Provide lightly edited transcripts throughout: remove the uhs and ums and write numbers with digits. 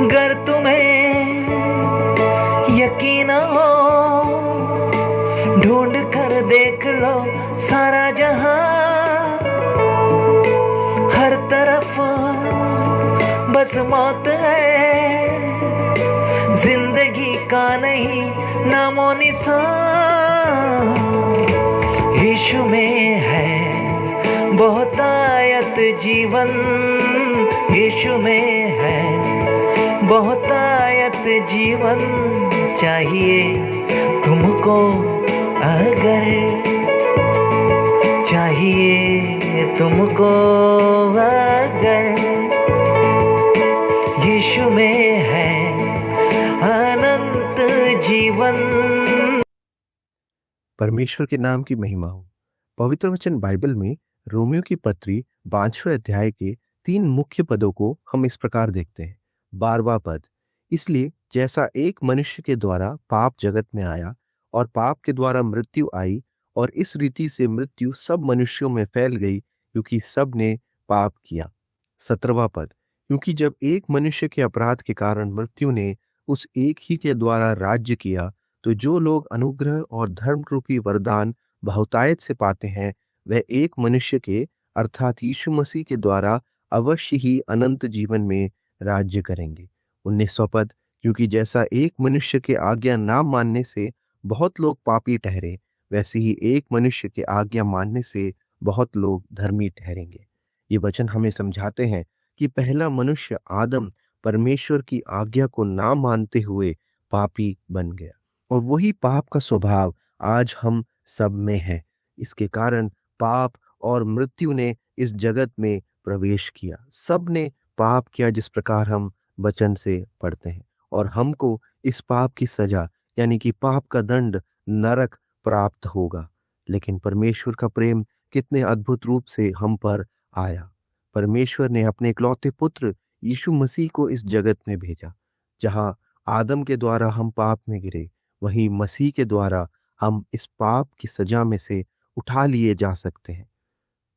गर तुम्हें यकीन हो, ढूंढ कर देख लो सारा जहां, हर तरफ बस मौत है, जिंदगी का नहीं नामो निशान। यीशु में है बहुतायत जीवन, यीशु में है बहुतायत जीवन। चाहिए तुमको अगर, चाहिए तुमको अगर, यीशु में है अनंत जीवन। परमेश्वर के नाम की महिमा हो। पवित्र वचन बाइबल में रोमियो की पत्री 5वें अध्याय के 3 मुख्य पदों को हम इस प्रकार देखते हैं। 12वां पद, इसलिए जैसा एक मनुष्य के द्वारा पाप जगत में आया और पाप के द्वारा मृत्यु आई, और इस रीति से मृत्यु सब मनुष्यों में फैल गई क्योंकि सब ने पाप किया। 17वां पद, क्योंकि जब एक मनुष्य के अपराध के कारण मृत्यु ने उस एक ही के द्वारा राज्य किया, तो जो लोग अनुग्रह और धर्म रूपी वरदान बहुतायत से पाते हैं, वह एक मनुष्य के अर्थात यीशु मसीह के द्वारा अवश्य ही अनंत जीवन में राज्य करेंगे। 19वां पद, क्योंकि जैसा एक मनुष्य के आज्ञा ना मानने से बहुत लोग पापी ठहरे, वैसे ही एक मनुष्य के आज्ञा मानने से बहुत लोग धर्मी ठहरेंगे। ये वचन हमें समझाते हैं कि पहला मनुष्य आदम परमेश्वर की आज्ञा को ना मानते हुए पापी बन गया, और वही पाप का स्वभाव आज हम सब में है। इसके कारण पाप और मृत्यु ने इस जगत में प्रवेश किया। सब ने पाप किया, जिस प्रकार हम वचन से पढ़ते हैं, और हमको इस पाप की सजा यानी कि पाप का दंड नरक प्राप्त होगा। लेकिन परमेश्वर का प्रेम कितने अद्भुत रूप से हम पर आया। परमेश्वर ने अपने इकलौते पुत्र यीशु मसीह को इस जगत में भेजा। जहां आदम के द्वारा हम पाप में गिरे, वहीं मसीह के द्वारा हम इस पाप की सजा में से उठा लिए जा सकते हैं।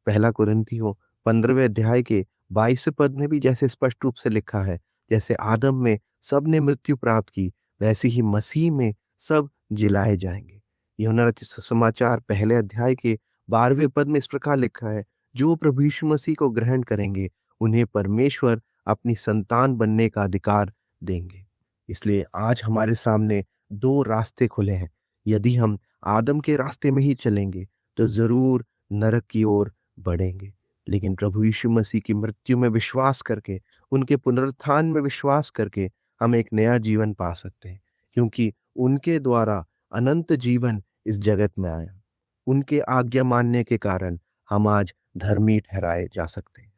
पहला कुरिन्थियों 15वें अध्याय के 22वें पद में भी जैसे स्पष्ट रूप से लिखा है, जैसे आदम में सब ने मृत्यु प्राप्त की, वैसे ही मसीह में सब जिलाए जाएंगे। यूहन्ना रचित सुसमाचार पहले अध्याय के 12वें पद में इस प्रकार लिखा है, जो प्रभु यीशु मसीह को ग्रहण करेंगे, उन्हें परमेश्वर अपनी संतान बनने का अधिकार देंगे। इसलिए आज हमारे सामने 2 रास्ते खुले हैं। यदि हम आदम के रास्ते में ही चलेंगे तो जरूर नरक की ओर बढ़ेंगे, लेकिन प्रभु यीशु मसीह की मृत्यु में विश्वास करके, उनके पुनरुत्थान में विश्वास करके हम एक नया जीवन पा सकते हैं, क्योंकि उनके द्वारा अनंत जीवन इस जगत में आया। उनके आज्ञा मानने के कारण हम आज धर्मी ठहराए जा सकते हैं।